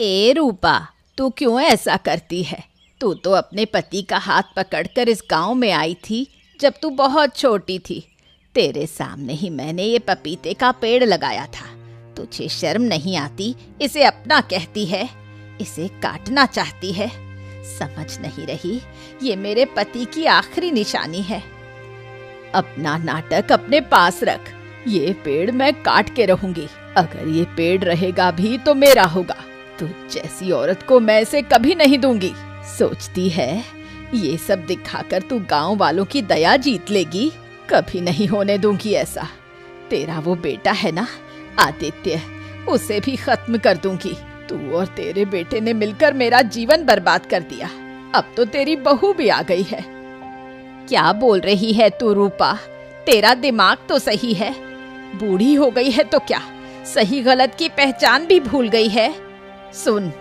ए रूपा, तू क्यों ऐसा करती है? तू तो अपने पति का हाथ पकड़कर इस गांव में आई थी जब तू बहुत छोटी थी। तेरे सामने ही मैंने ये पपीते का पेड़ लगाया था। तुझे शर्म नहीं आती? इसे अपना कहती है, इसे काटना चाहती है। समझ नहीं रही, ये मेरे पति की आखिरी निशानी है। अपना नाटक अपने पास रख। ये पेड़ मैं काट के रहूंगी। अगर ये पेड़ रहेगा भी तो मेरा होगा। तुझ जैसी औरत को मैं इसे कभी नहीं दूंगी। सोचती है ये सब दिखाकर तू गांव वालों की दया जीत लेगी? कभी नहीं होने दूंगी ऐसा। तेरा वो बेटा है ना, आदित्य, उसे भी खत्म कर दूंगी। तू और तेरे बेटे ने मिलकर मेरा जीवन बर्बाद कर दिया। अब तो तेरी बहू भी आ गई है। क्या बोल रही है तू रूपा? तेरा दिमाग तो सही है। बूढ़ी हो गई है तो क्या सही गलत की पहचान भी भूल गई है? सुन,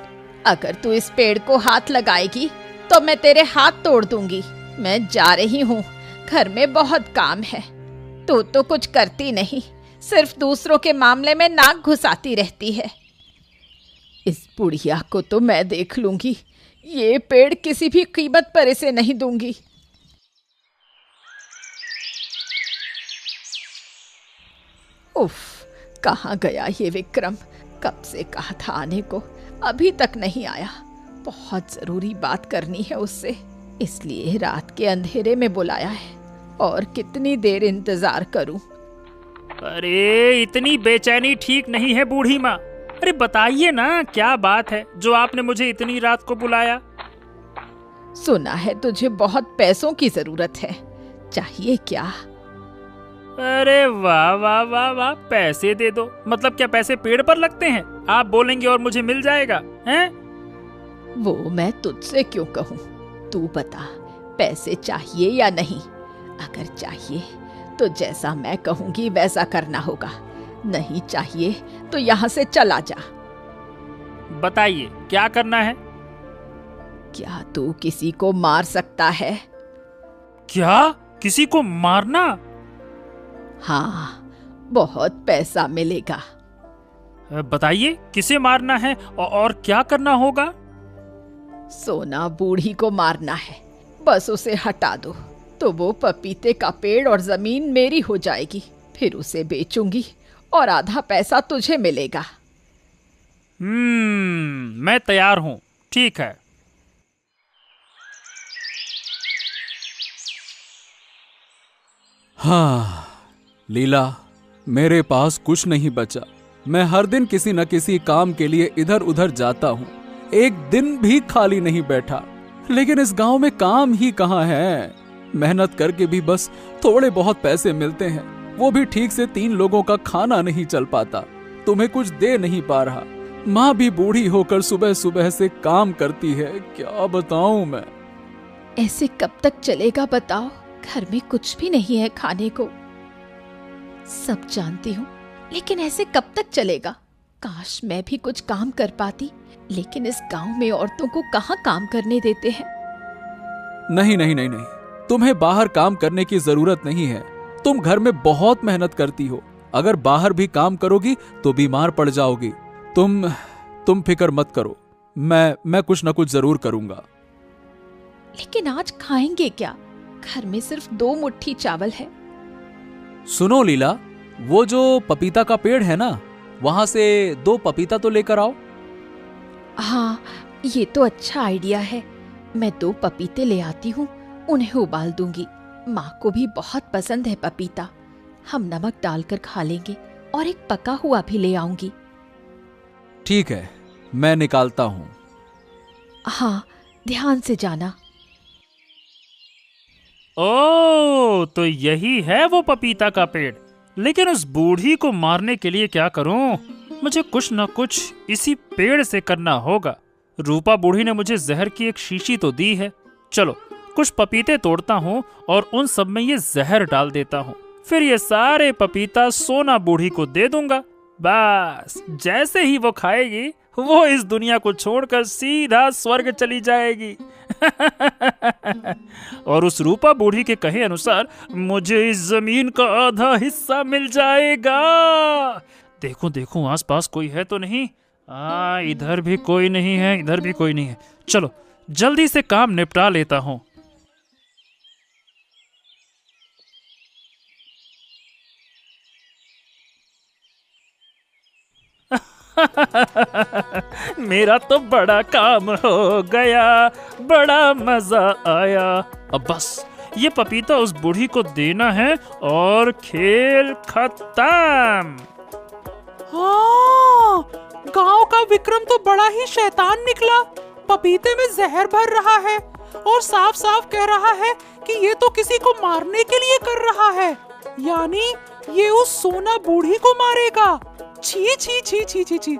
अगर तू इस पेड़ को हाथ लगाएगी तो मैं तेरे हाथ तोड़ दूंगी। मैं जा रही हूँ, घर में बहुत काम है। तू तो कुछ करती नहीं, सिर्फ दूसरों के मामले में नाक घुसाती रहती है। इस बुढ़िया को तो मैं देख लूंगी। ये पेड़ किसी भी कीमत पर इसे नहीं दूंगी। उफ, कहाँ गया ये विक्रम? कब से कहा था आने को, अभी तक नहीं आया। बहुत जरूरी बात करनी है उससे, इसलिए रात के अंधेरे में बुलाया है। और कितनी देर इंतजार करूं? अरे इतनी बेचैनी ठीक नहीं है बूढ़ी माँ। अरे बताइए ना, क्या बात है जो आपने मुझे इतनी रात को बुलाया? सुना है तुझे बहुत पैसों की जरूरत है, चाहिए क्या? अरे वाह वाह वाह वाह, पैसे दे दो? मतलब क्या पैसे पेड़ पर लगते हैं? आप बोलेंगे और मुझे मिल जाएगा, हैं? वो मैं तुझसे क्यों कहूँ? तू बता, पैसे चाहिए या नहीं? अगर चाहिए तो जैसा मैं कहूँगी वैसा करना होगा। नहीं चाहिए तो यहाँ से चला जा। बताइए क्या करना है? क्या तू किसी को मार सकता है? क्या? किसी को मारना? हाँ, बहुत पैसा मिलेगा। बताइए किसे मारना है और क्या करना होगा? सोना बूढ़ी को मारना है, बस उसे हटा दो तो वो पपीते का पेड़ और जमीन मेरी हो जाएगी। फिर उसे बेचूंगी और आधा पैसा तुझे मिलेगा। मैं तैयार हूँ। ठीक है। हाँ लीला, मेरे पास कुछ नहीं बचा। मैं हर दिन किसी न किसी काम के लिए इधर उधर जाता हूँ। एक दिन भी खाली नहीं बैठा। लेकिन इस गांव में काम ही कहाँ है। मेहनत करके भी बस थोड़े बहुत पैसे मिलते हैं, वो भी ठीक से 3 लोगों का खाना नहीं चल पाता। तुम्हें कुछ दे नहीं पा रहा। माँ भी बूढ़ी होकर सुबह सुबह से काम करती है। क्या बताऊं मैं? ऐसे कब तक चलेगा बताओ? घर में कुछ भी नहीं है खाने को। सब जानती हूँ, लेकिन ऐसे कब तक चलेगा? काश मैं भी कुछ काम कर पाती, लेकिन इस गांव में औरतों को कहाँ काम करने देते हैं। नहीं नहीं नहीं नहीं, तुम्हें बाहर काम करने की जरूरत नहीं है। तुम घर में बहुत मेहनत करती हो। अगर बाहर भी काम करोगी तो बीमार पड़ जाओगी। तुम फिक्र मत करो, मैं कुछ न कुछ जरूर करूंगा। लेकिन आज खाएंगे क्या? घर में सिर्फ 2 मुट्ठी चावल है। सुनो लीला, वो जो पपीता का पेड़ है ना, वहां से 2 पपीता तो लेकर आओ। हाँ, ये तो अच्छा आइडिया है। मैं 2 पपीते ले आती हूँ, उन्हें उबाल दूंगी। माँ को भी बहुत पसंद है पपीता। हम नमक डालकर खा लेंगे और एक पका हुआ भी ले आऊंगी। ठीक है, मैं निकालता हूँ। हाँ, ध्यान से जाना। ओह, तो यही है वो पपीता का पेड़। लेकिन उस बूढ़ी को मारने के लिए क्या करूं? मुझे कुछ न कुछ इसी पेड़ से करना होगा। रूपा बूढ़ी ने मुझे जहर की एक शीशी तो दी है। चलो कुछ पपीते तोड़ता हूँ और उन सब में ये जहर डाल देता हूँ। फिर ये सारे पपीता सोना बूढ़ी को दे दूंगा। बस जैसे ही वो खाएगी, वो इस दुनिया को छोड़कर सीधा स्वर्ग चली जाएगी। और उस रूपा बूढ़ी के कहे अनुसार मुझे इस जमीन का आधा हिस्सा मिल जाएगा। देखो देखो आसपास कोई है तो नहीं। इधर भी कोई नहीं है, इधर भी कोई नहीं है। चलो जल्दी से काम निपटा लेता हूँ। मेरा तो बड़ा काम हो गया, बड़ा मजा आया। अब बस ये पपीता उस बूढ़ी को देना है और खेल खत्म। हाँ, गांव का विक्रम तो बड़ा ही शैतान निकला। पपीते में जहर भर रहा है और साफ साफ कह रहा है कि ये तो किसी को मारने के लिए कर रहा है, यानी ये उस सोना बूढ़ी को मारेगा। छी छी छी छी छी छी,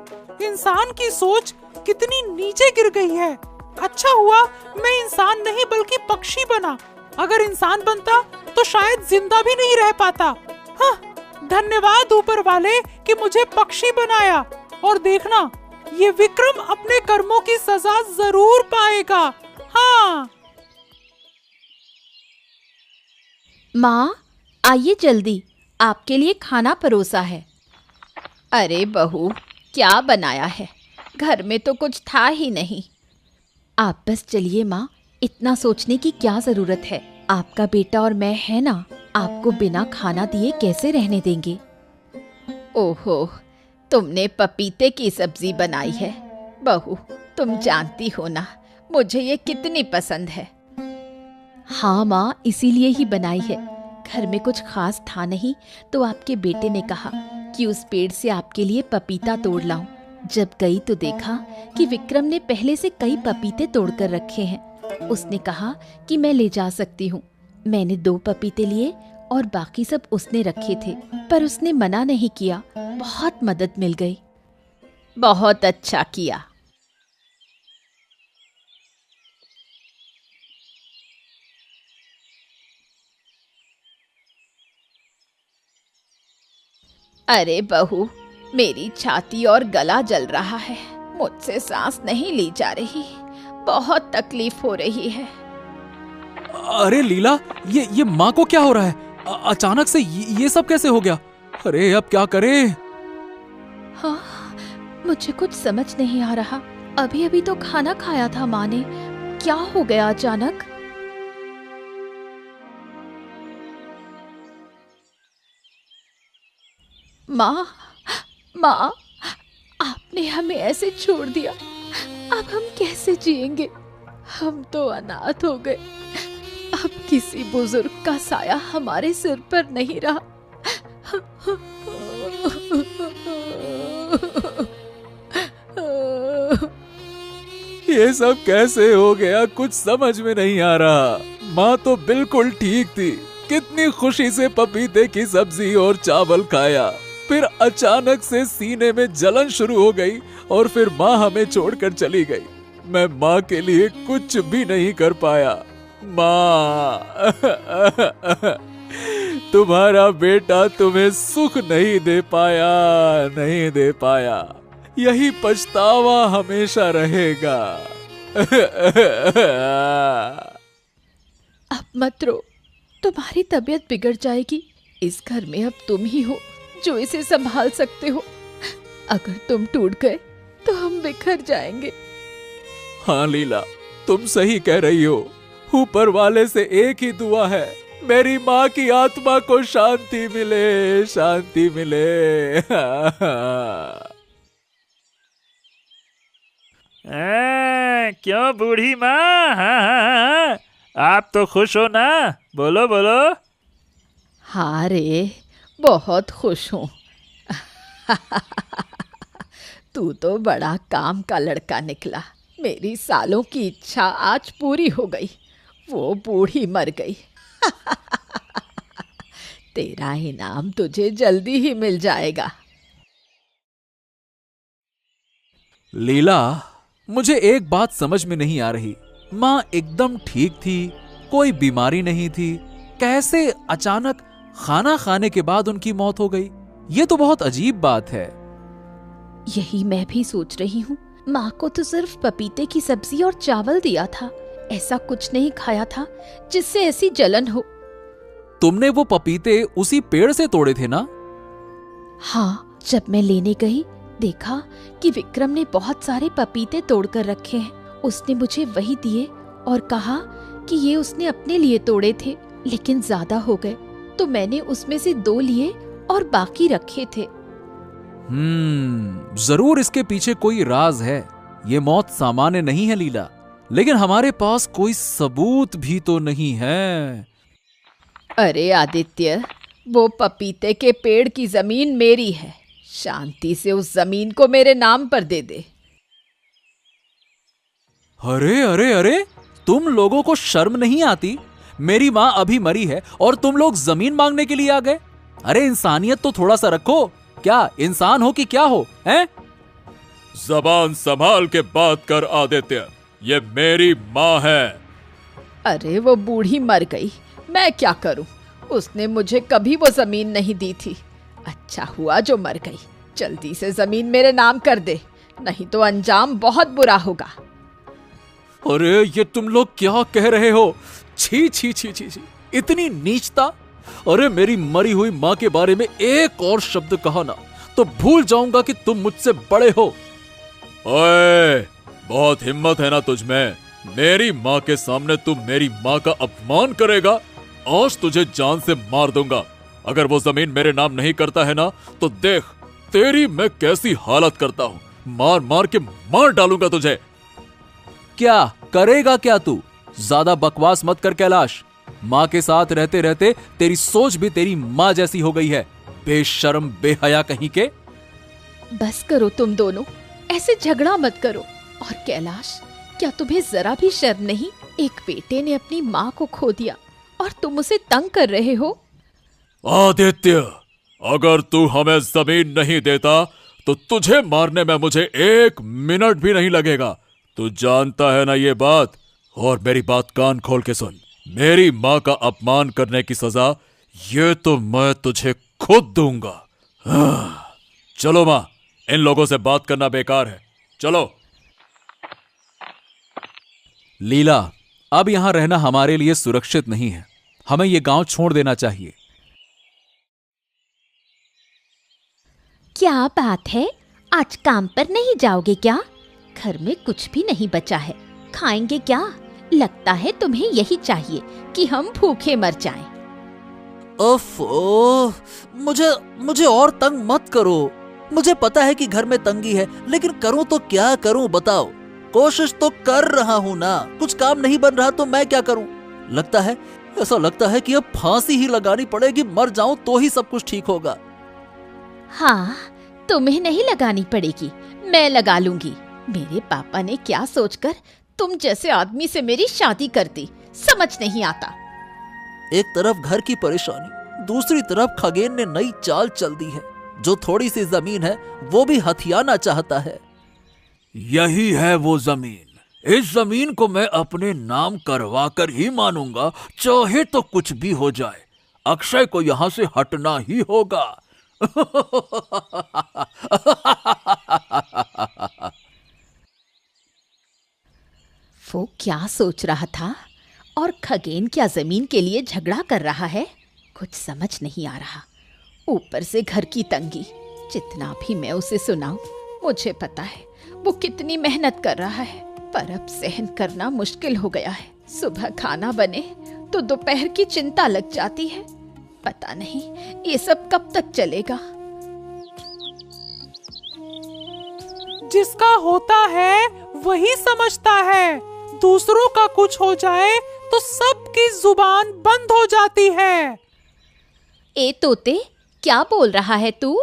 इंसान की सोच कितनी नीचे गिर गई है। अच्छा हुआ मैं इंसान नहीं बल्कि पक्षी बना। अगर इंसान बनता तो शायद जिंदा भी नहीं रह पाता। हाँ, धन्यवाद ऊपर वाले कि मुझे पक्षी बनाया। और देखना, ये विक्रम अपने कर्मों की सजा जरूर पाएगा। हाँ। माँ, आइए जल्दी, आपके लिए खाना परोसा है। अरे बहू, क्या बनाया है? घर में तो कुछ था ही नहीं। आप बस चलिए माँ, इतना सोचने की क्या जरूरत है। आपका बेटा और मैं है ना, आपको बिना खाना दिए कैसे रहने देंगे। ओहो, तुमने पपीते की सब्जी बनाई है। बहू, तुम जानती हो ना मुझे ये कितनी पसंद है। हाँ माँ, इसीलिए ही बनाई है। घर में कुछ खास था नहीं तो आपके बेटे ने कहा कि उस पेड़ से आपके लिए पपीता तोड़ लाऊं। जब गई तो देखा कि विक्रम ने पहले से कई पपीते तोड़कर रखे हैं। उसने कहा कि मैं ले जा सकती हूँ। मैंने 2 पपीते लिए और बाकी सब उसने रखे थे, पर उसने मना नहीं किया। बहुत मदद मिल गई। बहुत अच्छा किया। अरे बहू, मेरी छाती और गला जल रहा है। मुझसे सांस नहीं ली जा रही। बहुत तकलीफ हो रही है। अरे लीला, ये माँ को क्या हो रहा है? अचानक से ये सब कैसे हो गया? अरे अब क्या करें? हाँ, मुझे कुछ समझ नहीं आ रहा। अभी अभी तो खाना खाया था माँ ने। क्या हो गया अचानक? माँ, माँ, आपने हमें ऐसे छोड़ दिया। अब हम कैसे जिएंगे? हम तो अनाथ हो गए। अब किसी बुजुर्ग का साया हमारे सिर पर नहीं रहा। ये सब कैसे हो गया? कुछ समझ में नहीं आ रहा। माँ तो बिल्कुल ठीक थी, कितनी खुशी से पपीते की सब्जी और चावल खाया। फिर अचानक से सीने में जलन शुरू हो गई और फिर माँ हमें छोड़कर चली गई। मैं माँ के लिए कुछ भी नहीं कर पाया। माँ, तुम्हारा बेटा तुम्हें सुख नहीं दे पाया, यही पछतावा हमेशा रहेगा। अब मत रो, तुम्हारी तबीयत बिगड़ जाएगी। इस घर में अब तुम ही हो जो इसे संभाल सकते हो। अगर तुम टूट गए तो हम बिखर जाएंगे। हाँ लीला, तुम सही कह रही हो। ऊपर वाले से एक ही दुआ है, मेरी माँ की आत्मा को शांति मिले, शांति मिले। क्यों बूढ़ी माँ? हाँ, आप तो खुश हो ना? बोलो बोलो। हाँ रे, बहुत खुश हूँ। तू तो बड़ा काम का लड़का निकला। मेरी सालों की इच्छा आज पूरी हो गई। वो बूढ़ी मर गई। तेरा इनाम तुझे जल्दी ही मिल जाएगा। लीला, मुझे एक बात समझ में नहीं आ रही। माँ एकदम ठीक थी, कोई बीमारी नहीं थी, कैसे अचानक खाना खाने के बाद उनकी मौत हो गई? ये तो बहुत अजीब बात है। यही मैं भी सोच रही हूँ। माँ को तो सिर्फ पपीते की सब्जी और चावल दिया था, ऐसा कुछ नहीं खाया था जिससे ऐसी जलन हो। तुमने वो पपीते उसी पेड़ से तोड़े थे ना? हाँ, जब मैं लेने गई देखा कि विक्रम ने बहुत सारे पपीते तोड़कर रखे हैं। उसने मुझे वही दिए और कहा कि ये उसने अपने लिए तोड़े थे, लेकिन ज्यादा हो गए तो मैंने उसमें से 2 लिए और बाकी रखे थे। जरूर इसके पीछे कोई राज है। ये मौत सामान्य नहीं है लीला, लेकिन हमारे पास कोई सबूत भी तो नहीं है। अरे आदित्य, वो पपीते के पेड़ की जमीन मेरी है। शांति से उस जमीन को मेरे नाम पर दे दे। अरे अरे अरे, तुम लोगों को शर्म नहीं आती? मेरी माँ अभी मरी है और तुम लोग जमीन मांगने के लिए आ गए? अरे इंसानियत तो थोड़ा सा रखो। क्या इंसान हो कि क्या हो, हैं? जबान संभाल के बात कर आदित्य, ये मेरी माँ है। अरे वो बूढ़ी मर गई, मैं क्या करूं? उसने मुझे कभी वो जमीन नहीं दी थी। अच्छा हुआ जो मर गई। जल्दी से जमीन मेरे नाम कर दे, नहीं तो अंजाम बहुत बुरा होगा। अरे ये तुम लोग क्या कह रहे हो? छी छी छी छी छी, इतनी नीचता! अरे मेरी मरी हुई माँ के बारे में एक और शब्द कहा ना तो भूल जाऊंगा कि तुम मुझसे बड़े हो। ओए, बहुत हिम्मत है ना तुझमें? मेरी माँ के सामने तू मेरी माँ का अपमान करेगा? आज तुझे जान से मार दूंगा। अगर वो जमीन मेरे नाम नहीं करता है ना तो देख तेरी मैं कैसी हालत करता हूँ। मार मार के मार डालूंगा तुझे। क्या करेगा क्या तू? ज्यादा बकवास मत कर कैलाश। माँ के साथ रहते रहते तेरी सोच भी तेरी माँ जैसी हो गई है। बेशर्म बेहया कहीं के। बस करो तुम दोनों, ऐसे झगड़ा मत करो। और कैलाश, क्या तुम्हें जरा भी शर्म नहीं? एक बेटे ने अपनी माँ को खो दिया और तुम उसे तंग कर रहे हो। आदित्य, अगर तू हमें जमीन नहीं देता तो तुझे मारने में मुझे 1 मिनट भी नहीं लगेगा। तू जानता है ना ये बात? और मेरी बात कान खोल के सुन। मेरी माँ का अपमान करने की सजा ये तो मैं तुझे खुद दूंगा। चलो माँ, इन लोगों से बात करना बेकार है, चलो। लीला, अब यहां रहना हमारे लिए सुरक्षित नहीं है। हमें ये गांव छोड़ देना चाहिए। क्या बात है, आज काम पर नहीं जाओगे क्या? घर में कुछ भी नहीं बचा है, खाएंगे क्या? लगता है तुम्हें यही चाहिए कि हम भूखे मर जाएं। ओह, मुझे और तंग मत करो। मुझे पता है कि घर में तंगी है, लेकिन करूं तो क्या करूं बताओ? कोशिश तो कर रहा हूं ना। कुछ काम नहीं बन रहा तो मैं क्या करूं? ऐसा लगता है कि अब फांसी ही लगानी पड़ेगी। मर जाऊं तो ही सब कुछ ठीक होगा। हाँ, तुम्हें नहीं लगानी पड़ेगी, मैं लगा लूंगी। मेरे पापा ने क्या सोचकर तुम जैसे आदमी से मेरी शादी कर दी, समझ नहीं आता। एक तरफ घर की परेशानी, दूसरी तरफ खगेन ने नई चाल चल दी है। जो थोड़ी सी जमीन है वो भी हथियाना चाहता है। यही है वो जमीन। इस जमीन को मैं अपने नाम करवा कर ही मानूंगा, चाहे तो कुछ भी हो जाए। अक्षय को यहां से हटना ही होगा। वो क्या सोच रहा था? और खगेन क्या जमीन के लिए झगड़ा कर रहा है? कुछ समझ नहीं आ रहा। ऊपर से घर की तंगी। जितना भी मैं उसे सुनाऊं, मुझे पता है वो कितनी मेहनत कर रहा है, पर अब सहन करना मुश्किल हो गया है। सुबह खाना बने तो दोपहर की चिंता लग जाती है। पता नहीं ये सब कब तक चलेगा। जिसका होता है वही समझता है। दूसरों का कुछ हो जाए तो सबकी जुबान बंद हो जाती है। ए तोते, क्या बोल रहा है तू?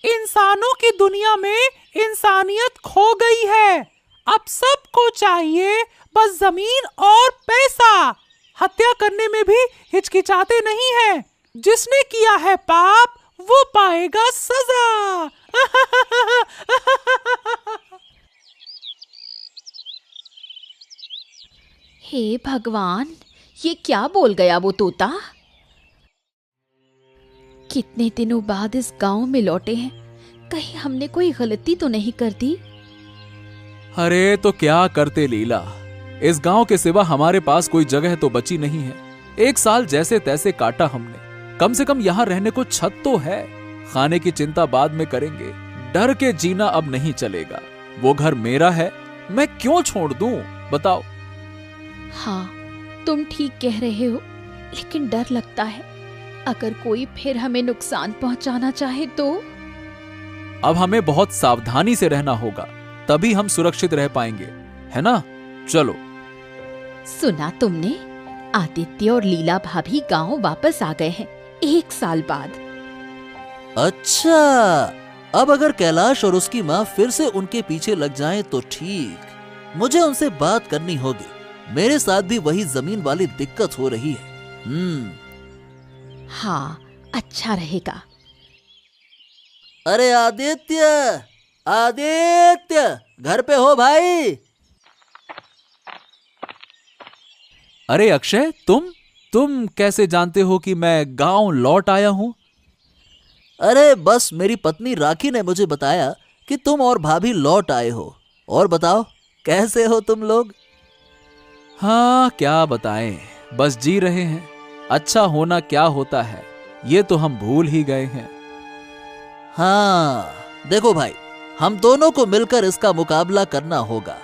इंसानों की दुनिया में इंसानियत खो गई है। अब सबको चाहिए बस जमीन और पैसा। हत्या करने में भी हिचकिचाते नहीं है। जिसने किया है पाप वो पाएगा सजा। हे भगवान, ये क्या बोल गया वो तोता? कितने दिनों बाद इस गांव में लौटे हैं, कहीं हमने कोई गलती तो नहीं कर दी? अरे तो क्या करते लीला, इस गांव के सिवा हमारे पास कोई जगह तो बची नहीं है। 1 साल जैसे तैसे काटा हमने। कम से कम यहाँ रहने को छत तो है। खाने की चिंता बाद में करेंगे, डर के जीना अब नहीं चलेगा। वो घर मेरा है, मैं क्यों छोड़ दूं? बताओ। हाँ, तुम ठीक कह रहे हो, लेकिन डर लगता है अगर कोई फिर हमें नुकसान पहुंचाना चाहे तो। अब हमें बहुत सावधानी से रहना होगा, तभी हम सुरक्षित रह पाएंगे, है ना? चलो। सुना तुमने, आदित्य और लीला भाभी गांव वापस आ गए हैं 1 साल बाद। अच्छा, अब अगर कैलाश और उसकी माँ फिर से उनके पीछे लग जाएं तो ठीक। मुझे उनसे बात करनी होगी। मेरे साथ भी वही जमीन वाली दिक्कत हो रही है। हाँ, अच्छा रहेगा। अरे आदित्य, आदित्य, घर पे हो भाई? अरे अक्षय, तुम कैसे जानते हो कि मैं गांव लौट आया हूं? अरे बस मेरी पत्नी राखी ने मुझे बताया कि तुम और भाभी लौट आए हो। और बताओ, कैसे हो तुम लोग? हाँ, क्या बताएं, बस जी रहे हैं। अच्छा होना क्या होता है, ये तो हम भूल ही गए हैं। हाँ, देखो भाई, हम दोनों को मिलकर इसका मुकाबला करना होगा,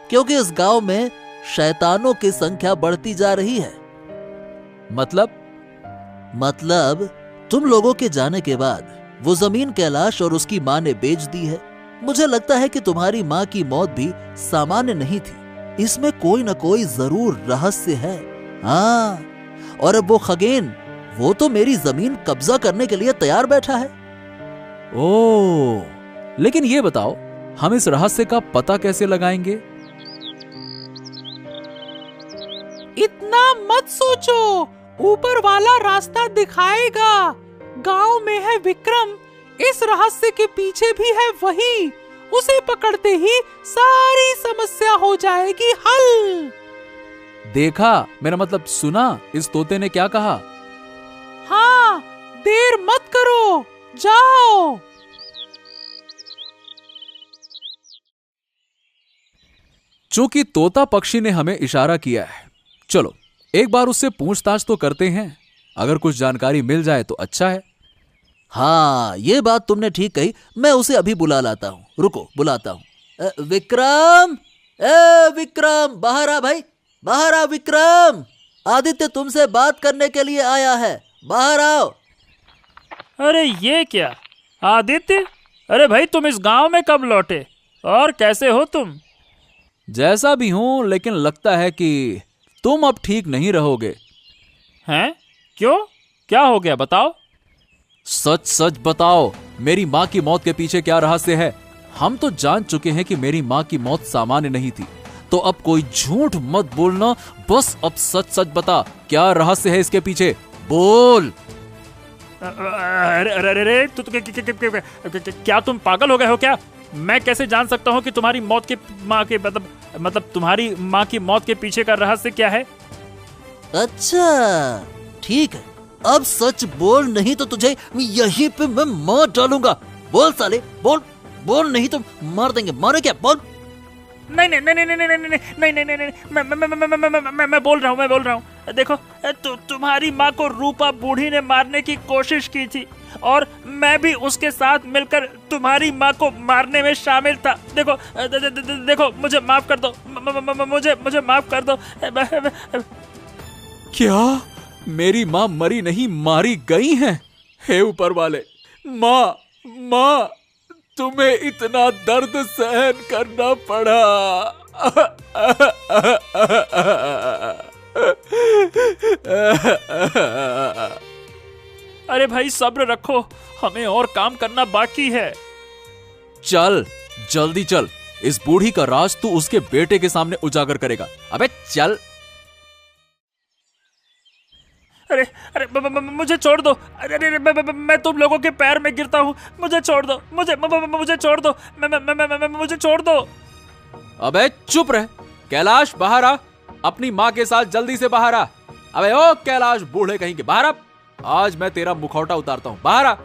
क्योंकि इस गांव में शैतानों की संख्या बढ़ती जा रही है। मतलब तुम लोगों के जाने के बाद वो जमीन कैलाश और उसकी माँ ने बेच दी है। मुझे लगता है कि तुम्हारी माँ की मौत भी सामान्य नहीं थी। इसमें कोई न कोई जरूर रहस्य है। हाँ, और अब वो खगेन, वो तो मेरी जमीन कब्जा करने के लिए तैयार बैठा है। ओह, लेकिन ये बताओ, हम इस रहस्य का पता कैसे लगाएंगे? इतना मत सोचो, ऊपर वाला रास्ता दिखाएगा। गांव में है विक्रम, इस रहस्य के पीछे भी है वही। उसे पकड़ते ही सारी समस्या हो जाएगी हल। देखा, मेरा मतलब सुना इस तोते ने क्या कहा? हाँ, देर मत करो, जाओ। चूंकि तोता पक्षी ने हमें इशारा किया है, चलो एक बार उससे पूछताछ तो करते हैं। अगर कुछ जानकारी मिल जाए तो अच्छा है। हाँ, ये बात तुमने ठीक कही। मैं उसे अभी बुला लाता हूँ। रुको, बुलाता हूँ। विक्रम, विक्रम, बाहर आ भाई, बाहर आ विक्रम। आदित्य तुमसे बात करने के लिए आया है, बाहर आओ। अरे ये क्या आदित्य? अरे भाई, तुम इस गांव में कब लौटे और कैसे हो तुम? जैसा भी हूं, लेकिन लगता है कि तुम अब ठीक नहीं रहोगे। हैं? क्यों? क्या हो गया, बताओ। सच सच बताओ, मेरी माँ की मौत के पीछे क्या रहस्य है? हम तो जान चुके हैं कि मेरी माँ की मौत सामान्य नहीं थी, तो अब कोई झूठ मत बोलना। बस अब सच सच बता, क्या रहस्य है इसके पीछे? बोल। अरे अरे अरे, क्या तुम पागल हो गए हो क्या? मैं कैसे जान सकता हूँ कि तुम्हारी मौत के माँ के मतलब तुम्हारी माँ की मौत के पीछे का रहस्य क्या है? अच्छा, ठीक है, अब सच बोल, नहीं तो तुझे यहीं पे मैं मार डालूंगा। बोल साले, बोल बोल, नहीं तो मार देंगे। मारे क्या? बोल। नहीं नहीं नहीं नहीं नहीं नहीं नहीं नहीं नहीं नहीं, मैं बोल रहा हूँ। देखो, तुम्हारी माँ को रूपा बूढ़ी ने मारने की कोशिश की थी और मैं भी उसके साथ मिलकर तुम्हारी माँ को मारने में शामिल था। देखो देखो, मुझे माफ कर दो, मुझे माफ कर दो। क्या मेरी माँ मरी नहीं, मारी गई हैं? हे ऊपर वाले, माँ, तुम्हें इतना दर्द सहन करना पड़ा। अरे भाई, सब्र रखो, हमें और काम करना बाकी है। चल जल्दी चल, इस बूढ़ी का राज तू उसके बेटे के सामने उजागर करेगा। अबे चल। अरे अरे, मुझे छोड़ दो। अरे मैं तुम लोगों के पैर में गिरता हूँ, मुझे छोड़ दो, मुझे छोड़ दो, मुझे छोड़ दो। अबे चुप रह। कैलाश, बाहर आ, अपनी माँ के साथ जल्दी से बाहर आ। अबे ओ कैलाश, बूढ़े कहीं के, बाहर आ। आज मैं तेरा मुखौटा उतारता हूँ, बाहर आ।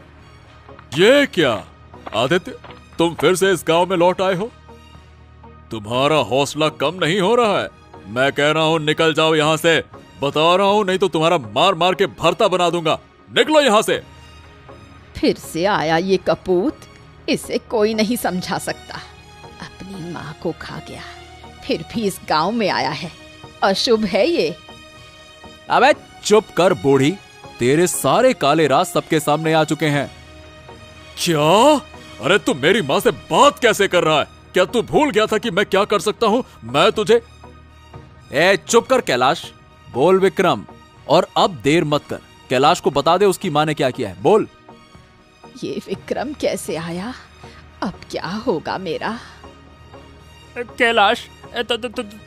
ये क्या आदित्य, तुम फिर से इस गांव में लौट आए हो? तुम्हारा हौसला कम नहीं हो रहा है। मैं कह रहा हूँ निकल जाओ यहाँ से, बता रहा हूँ, नहीं तो तुम्हारा मार मार के भरता बना दूंगा। निकलो यहाँ से। फिर से आया ये कपूत, इसे कोई नहीं समझा सकता। अपनी माँ को खा गया, फिर भी इस गांव में आया है। अशुभ है ये। अबे चुप कर बूढ़ी, तेरे सारे काले राज सबके सामने आ चुके हैं। क्या? अरे तू मेरी माँ से बात कैसे कर रहा है? क्या तू भूल गया था कि मैं क्या कर सकता हूँ? मैं तुझे... ए चुप कर कैलाश, बोल विक्रम। और अब देर मत कर, कैलाश को बता दे उसकी माँ ने क्या किया है। बोल। ये विक्रम कैसे आया? अब क्या होगा मेरा? कैलाश,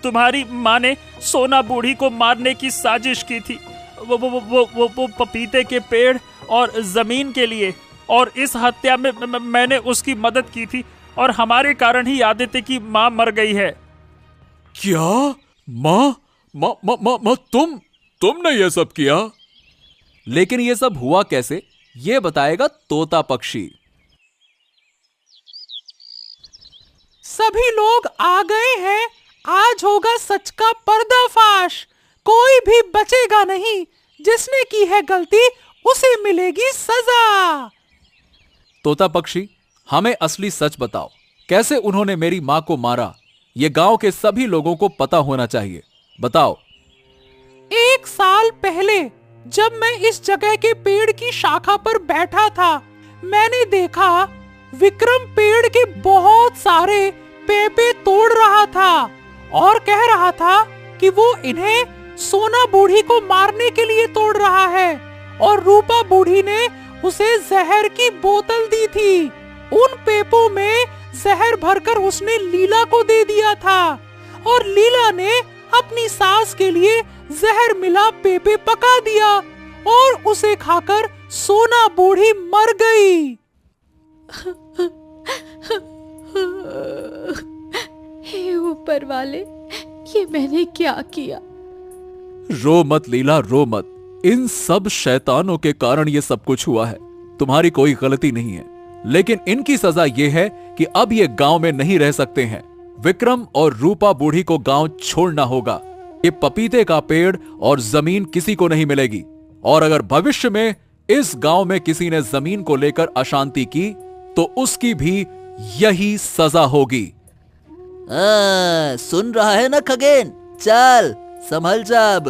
तुम्हारी माँ ने सोना बूढ़ी को मारने की साजिश की थी। वो पपीते के पेड़ और जमीन के लिए, और इस हत्या में मैंने उसकी मदद की थी, और हमारे कारण ही आदित्य की माँ मर गई है। क्या? माँ? माँ तुमने ये सब किया? लेकिन ये सब हुआ कैसे, ये बताएगा तोता पक्षी। सभी लोग आ गए हैं। आज होगा सच का पर्दाफाश। कोई भी बचेगा नहीं। जिसने की है गलती उसे मिलेगी सजा। तोता पक्षी, हमें असली सच बताओ, कैसे उन्होंने मेरी मां को मारा? ये गांव के सभी लोगों को पता होना चाहिए। बताओ। 1 साल पहले जब मैं इस जगह के पेड़ की शाखा पर बैठा था, मैंने देखा विक्रम पेड़ के बहुत सारे पेपे तोड़ रहा था और कह रहा था कि वो इन्हें सोना बूढ़ी को मारने के लिए तोड़ रहा है, और रूपा बूढ़ी ने उसे जहर की बोतल दी थी। उन पेपों में जहर भरकर उसने लीला को दे दिया था, और लीला ने अपनी सास के लिए जहर मिला पेपे पका दिया, और उसे खाकर सोना बूढ़ी मर गई। हे ऊपर वाले, ये मैंने क्या किया? रो मत लीला, रो मत। इन सब शैतानों के कारण ये सब कुछ हुआ है। तुम्हारी कोई गलती नहीं है, लेकिन इनकी सजा ये है कि अब ये गांव में नहीं रह सकते हैं। विक्रम और रूपा बूढ़ी को गांव छोड़ना होगा। ये पपीते का पेड़ और जमीन किसी को नहीं मिलेगी, और अगर भविष्य में इस गांव में किसी ने जमीन को लेकर अशांति की तो उसकी भी यही सजा होगी। सुन रहा है ना खगेन? चल संभल जा अब।